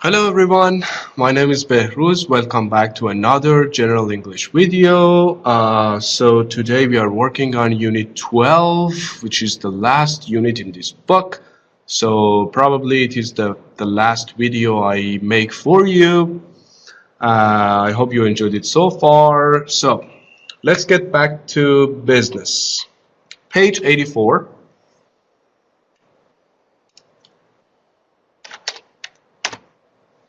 Hello everyone, my name is Behruz. Welcome back to another General English video. So today we are working on Unit 12, which is the last unit in this book. So probably it is the last video I make for you. I hope you enjoyed it so far. So let's get back to business. Page 84.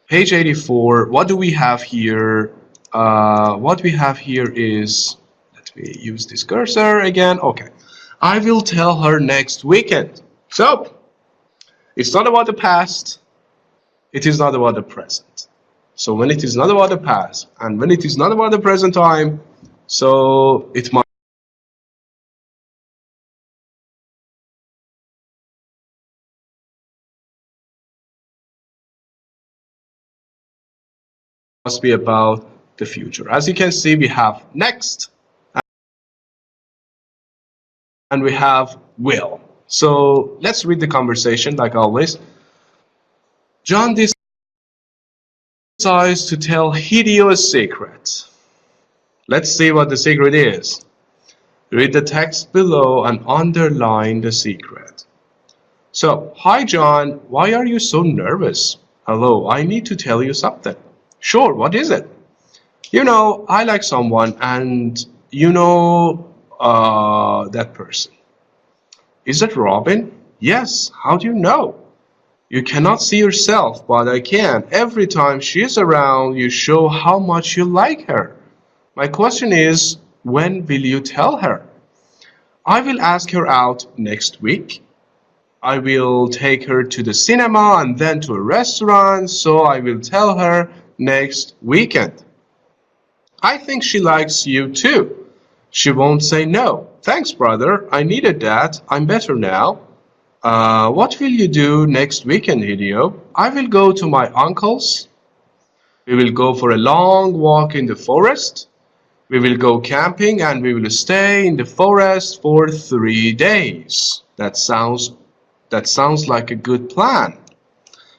Page 84, what do we have here? What we have here is, let me use this cursor again. Okay, I will tell her next weekend. So, it's not about the past, it is not about the present. So when it is not about the past, and when it is not about the present time, so it must be about the future. As you can see, we have next, and we have will. So let's read the conversation like always. John decides to tell Hideo a secret. Let's see what the secret is. Read the text below and underline the secret. So, hi John, why are you so nervous? Hello, I need to tell you something. Sure, what is it? You know, I like someone and you know that person. Is that Robin? Yes, how do you know? You cannot see yourself, but I can. Every time she's around, you show how much you like her. My question is, when will you tell her? I will ask her out next week. I will take her to the cinema and then to a restaurant, so I will tell her next weekend. I think she likes you too. She won't say no. Thanks, brother. I needed that. I'm better now. What will you do next weekend, Hideo? I will go to my uncle's. We will go for a long walk in the forest. We will go camping and we will stay in the forest for 3 days. That sounds like a good plan.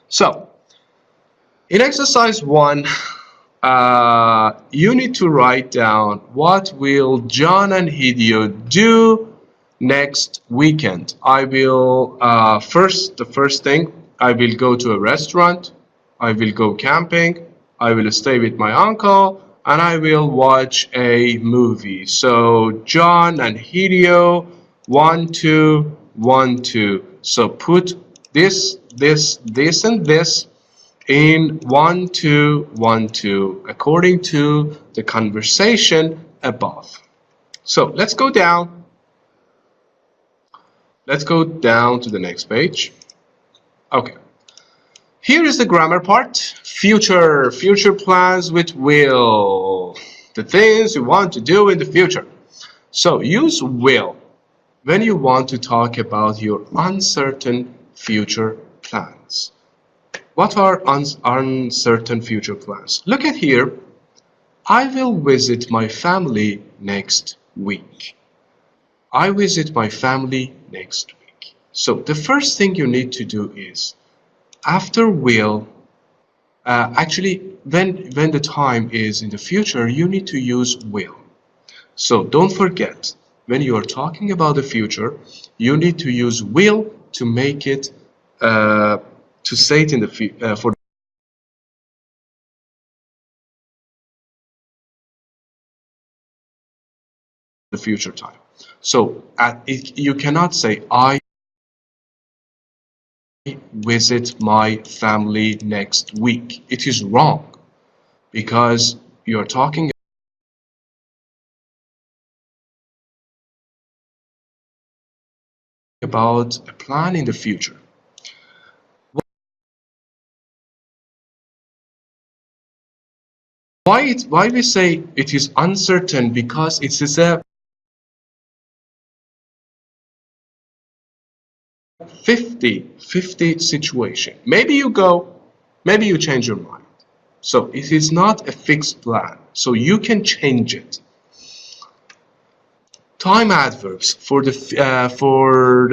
So, in exercise 1, you need to write down what will John and Hideo do next weekend. I will the first thing, I will go to a restaurant, I will go camping, I will stay with my uncle, and I will watch a movie. So John and Hideo, 1, 2, 1, 2. So put this, and this in 1, 2, 1, 2, according to the conversation above. So let's go down. Let's go down to the next page. Okay. Here is the grammar part. Future plans with will. The things you want to do in the future. So use will when you want to talk about your uncertain future plans. What are uncertain future plans? Look at here. I will visit my family next week. I visit my family next week. So the first thing you need to do is, after will, actually when the time is in the future, you need to use will. So don't forget, when you are talking about the future, you need to use will to make it, to say it in the for the future time. So you cannot say I visit my family next week. It is wrong because you're talking about a plan in the future. Why we say it is uncertain? Because it is a 50-50 situation. Maybe you go, maybe you change your mind. So it is not a fixed plan. So you can change it. Time adverbs for the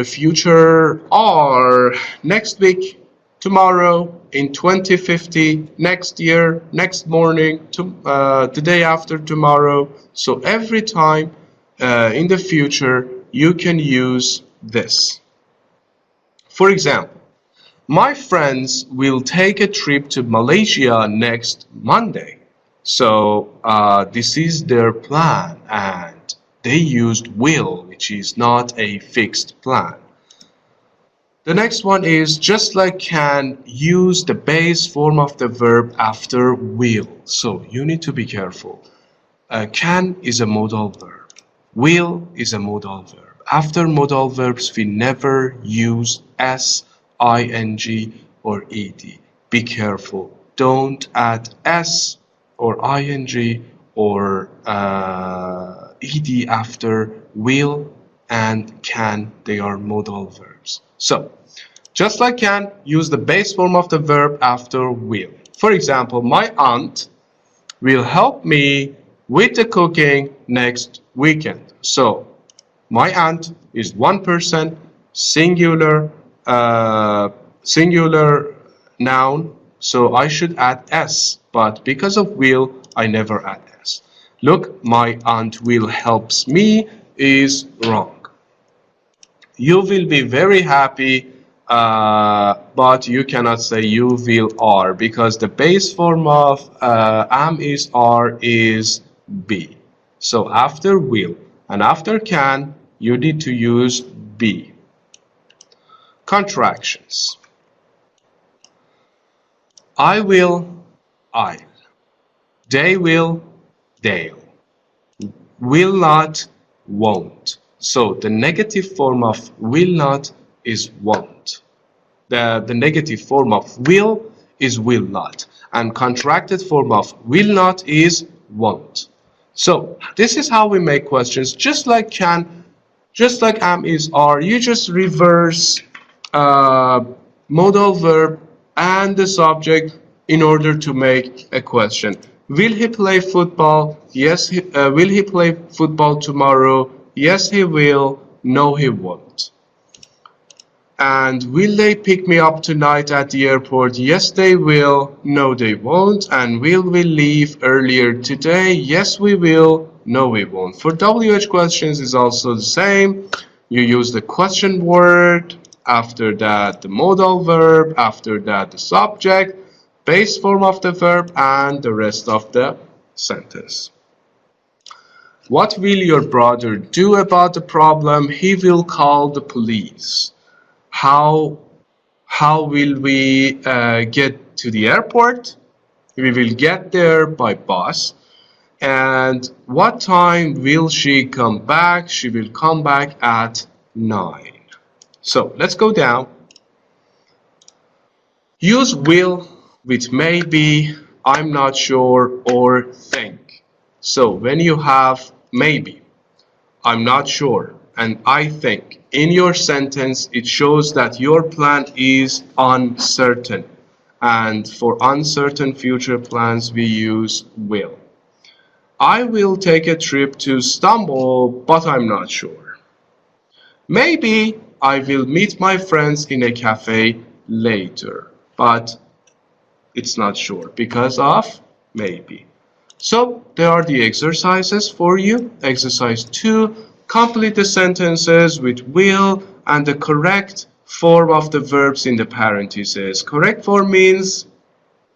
future are next week, tomorrow, in 2050, next year, next morning, the day after tomorrow. So every time in the future, you can use this. For example, my friends will take a trip to Malaysia next Monday. So this is their plan, and they used will, which is not a fixed plan. The next one is just like can, use the base form of the verb after will. So you need to be careful. Can is a modal verb. Will is a modal verb. After modal verbs, we never use s, ing, or ed. Be careful. Don't add s or ing or ed after will and can. They are modal verbs. So, just like can, use the base form of the verb after will. For example, my aunt will help me with the cooking next weekend. So, my aunt is one person, singular noun, so I should add s, but because of will, I never add s. Look, my aunt will helps me is wrong. You will be very happy, but you cannot say you will are, because the base form of am is are is be. So after will and after can, you need to use be. Contractions. I will, I'll. They will, they'll. Will not, won't. So the negative form of will not is won't. The negative form of will is will not. And contracted form of will not is won't. So this is how we make questions. Just like can, just like am is are, you just reverse modal verb and the subject in order to make a question. Will he play football? Yes. Will he play football tomorrow? Yes, he will. No, he won't. And will they pick me up tonight at the airport? Yes, they will. No, they won't. And will we leave earlier today? Yes, we will. No, we won't. For WH questions is also the same. You use the question word, after that the modal verb, after that the subject, base form of the verb, and the rest of the sentence. What will your brother do about the problem? He will call the police. How will we get to the airport? We will get there by bus. And what time will she come back? She will come back at 9. So let's go down. Use will with maybe, I'm not sure, or think. So when you have maybe, I'm not sure, and I think in your sentence, it shows that your plan is uncertain. And for uncertain future plans, we use will. I will take a trip to Istanbul, but I'm not sure. Maybe I will meet my friends in a cafe later, but it's not sure because of maybe. So there are the exercises for you. Exercise 2, complete the sentences with will and the correct form of the verbs in the parentheses. Correct form means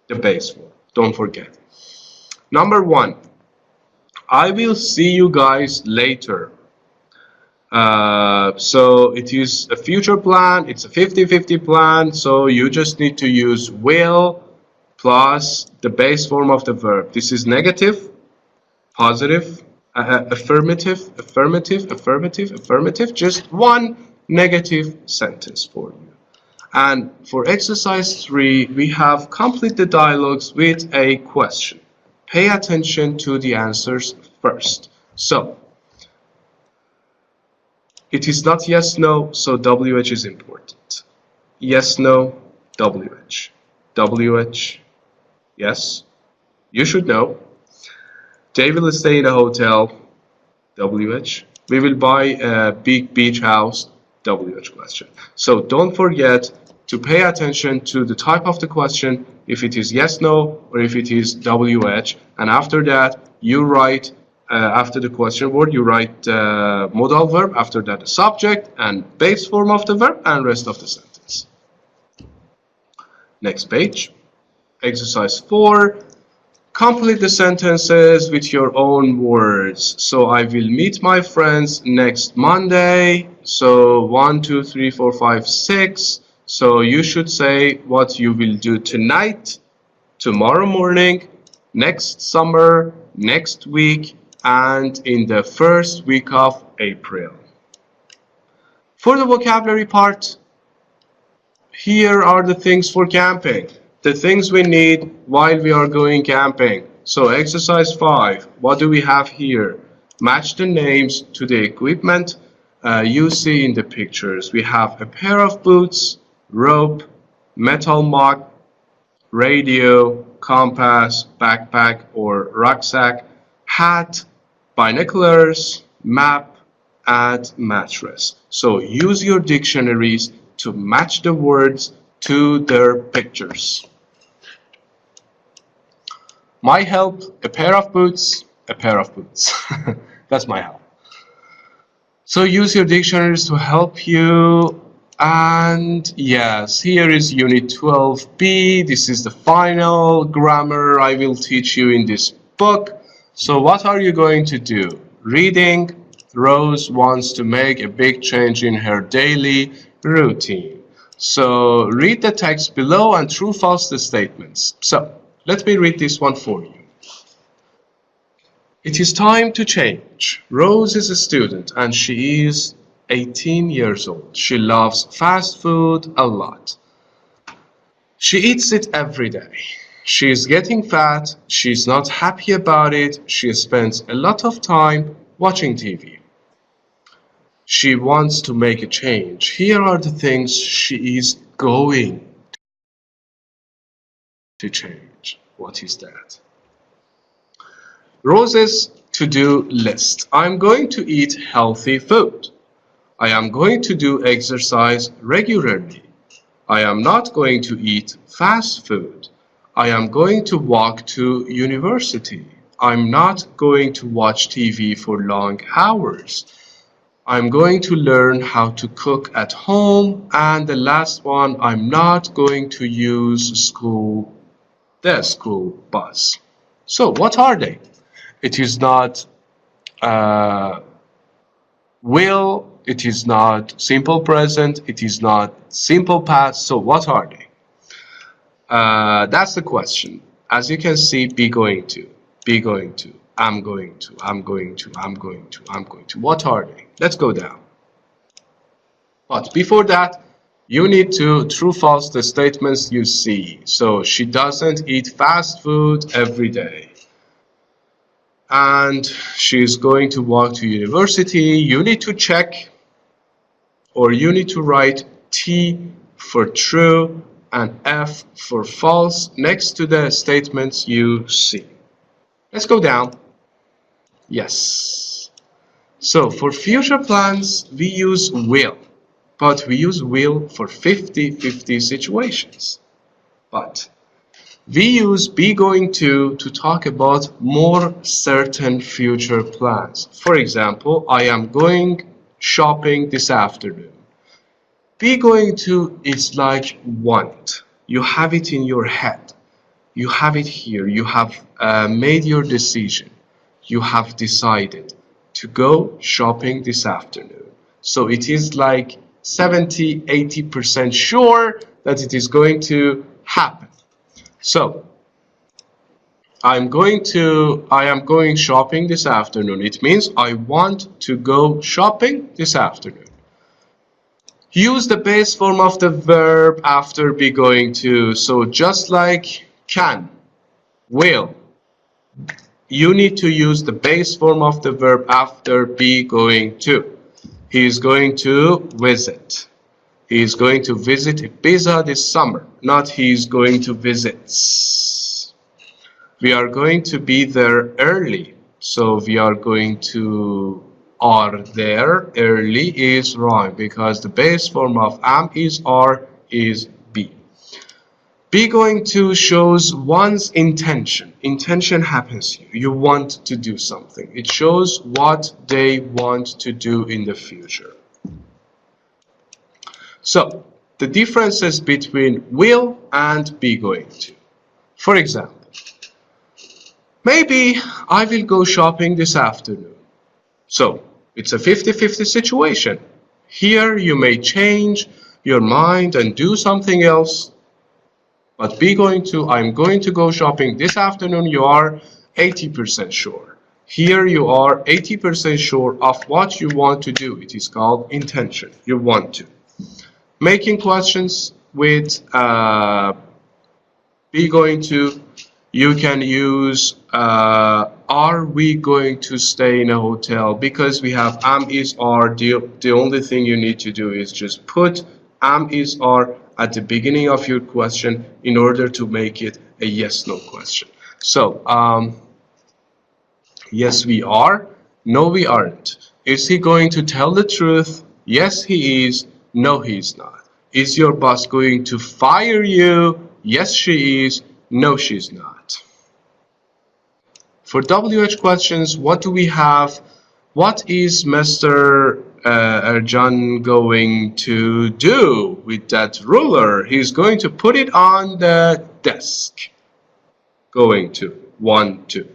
the base form. Don't forget. Number 1, I will see you guys later. So it is a future plan. It's a 50-50 plan. So you just need to use will plus the base form of the verb. This is negative, positive, affirmative, affirmative, affirmative, affirmative. Just one negative sentence for you. And for exercise 3, we have complete the dialogues with a question. Pay attention to the answers first. So, it is not yes, no, so WH is important. Yes, no, WH. WH, yes, you should know. They will stay in a hotel, WH. We will buy a big beach house, WH question. So don't forget to pay attention to the type of the question, if it is yes, no, or if it is WH. And after that, you write, after the question word, you write modal verb, after that the subject and base form of the verb and rest of the sentence. Next page. Exercise 4. Complete the sentences with your own words. So I will meet my friends next Monday. So 1, 2, 3, 4, 5, 6. So you should say what you will do tonight, tomorrow morning, next summer, next week, and in the first week of April. For the vocabulary part, here are the things for camping. The things we need while we are going camping. So exercise 5, what do we have here? Match the names to the equipment you see in the pictures. We have a pair of boots, rope, metal mug, radio, compass, backpack or rucksack, hat, binoculars, map, and mattress. So use your dictionaries to match the words to their pictures. My help, a pair of boots, a pair of boots. That's my help. So use your dictionaries to help you. And yes, here is Unit 12B. This is the final grammar I will teach you in this book. So what are you going to do? Reading. Rose wants to make a big change in her daily routine. So read the text below and true false the statements. So let me read this one for you. It is time to change. Rose is a student and she is 18 years old. She loves fast food a lot. She eats it every day. She is getting fat. She's not happy about it. She spends a lot of time watching TV. She wants to make a change. Here are the things she is going to change. What is that? Rose's to-do list. I'm going to eat healthy food. I am going to do exercise regularly. I am not going to eat fast food. I am going to walk to university. I'm not going to watch TV for long hours. I'm going to learn how to cook at home. And the last one, I'm not going to use the school bus. So what are they? It is not will, it is not simple present, it is not simple past. So what are they? That's the question. As you can see, be going to, I'm going to, I'm going to, I'm going to, I'm going to. What are they? Let's go down. But before that, you need to true false the statements you see. So she doesn't eat fast food every day. And she's going to walk to university. You need to check, or you need to write T for true and F for false next to the statements you see. Let's go down. Yes. So for future plans, we use will, but we use will for 50-50 situations. But we use be going to talk about more certain future plans. For example, I am going shopping this afternoon. Be going to is like want. You have it in your head. You have it here. You have made your decision. You have decided to go shopping this afternoon. So it is like 70-80% sure that it is going to happen. So I am going shopping this afternoon. It means I want to go shopping this afternoon. Use the base form of the verb after be going to. So just like can, will, you need to use the base form of the verb after be going to. He is going to visit. He is going to visit Ibiza this summer. Not he is going to visit. We are going to be there early. So we are going to are there. Early is wrong because the base form of am is are is Be going to shows one's intention. Intention happens here. You want to do something. It shows what they want to do in the future. So, the differences between will and be going to. For example, maybe I will go shopping this afternoon. So, it's a 50-50 situation. Here you may change your mind and do something else. But be going to, I'm going to go shopping this afternoon, you are 80% sure. Here you are 80% sure of what you want to do. It is called intention. You want to. Making questions with be going to, you can use are we going to stay in a hotel? Because we have am, is, are, the only thing you need to do is just put am, is, are at the beginning of your question in order to make it a yes-no question. So, yes, we are. No, we aren't. Is he going to tell the truth? Yes, he is. No, he is not. Is your boss going to fire you? Yes, she is. No, she's not. For WH questions, what do we have? What is Mr. Ercan going to do with that ruler? He's going to put it on the desk. Going to. 1, 2.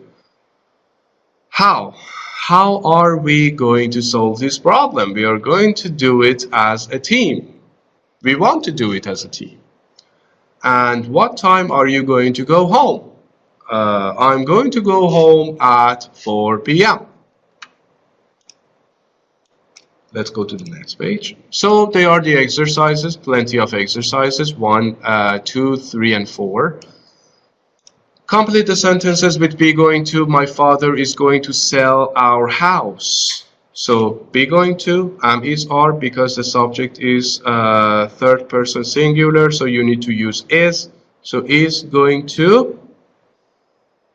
How? How are we going to solve this problem? We are going to do it as a team. We want to do it as a team. And what time are you going to go home? I'm going to go home at 4 p.m. Let's go to the next page. So they are the exercises, plenty of exercises, 1, 2, 3, and 4. Complete the sentences with be going to, my father is going to sell our house. So be going to, am, is, are, because the subject is third person singular, so you need to use is. So is going to,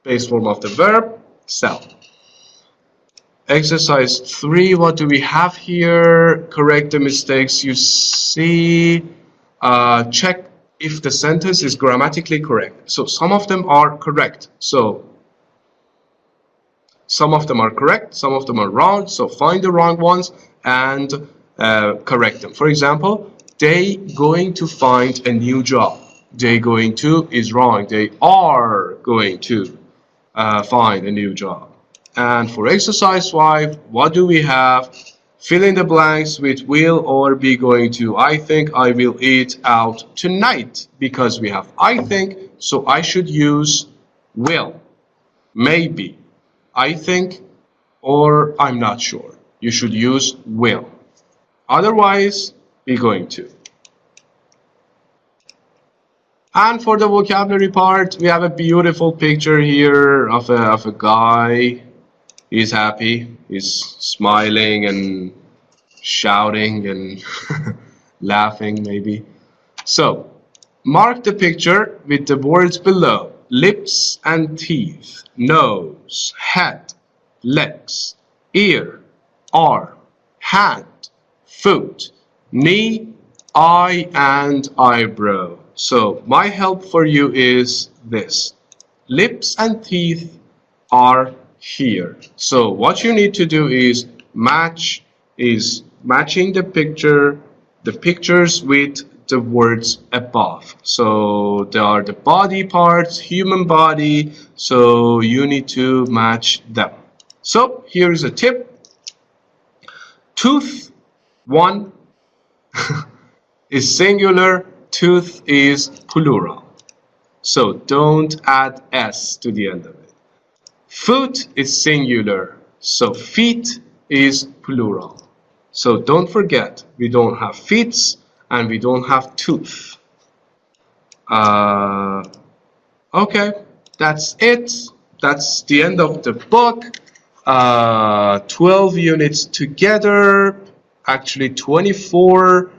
base form of the verb, sell. Exercise 3, what do we have here? Correct the mistakes you see. Check if the sentence is grammatically correct. So some of them are correct. So some of them are correct, some of them are wrong. So find the wrong ones and correct them. For example, they going to find a new job. They going to is wrong. They are going to find a new job. And for exercise 5, what do we have? Fill in the blanks with will or be going to. I think I will eat out tonight, because we have I think, so I should use will, maybe, I think, or I'm not sure. You should use will. Otherwise, be going to. And for the vocabulary part, we have a beautiful picture here of a guy. He's happy, he's smiling and shouting and laughing maybe. So, mark the picture with the words below. Lips and teeth, nose, head, legs, ear, arm, hand, foot, knee, eye, and eyebrow. So, my help for you is this. Lips and teeth are here. So what you need to do is matching the pictures with the words above. So there are the body parts, human body, so you need to match them. So here is a tip. Tooth, 1 is singular, tooth is plural. So don't add s to the end of it. Foot is singular, so feet is plural. So don't forget, we don't have feet and we don't have tooth. Okay, that's it. That's the end of the book. 12 units together, actually 24.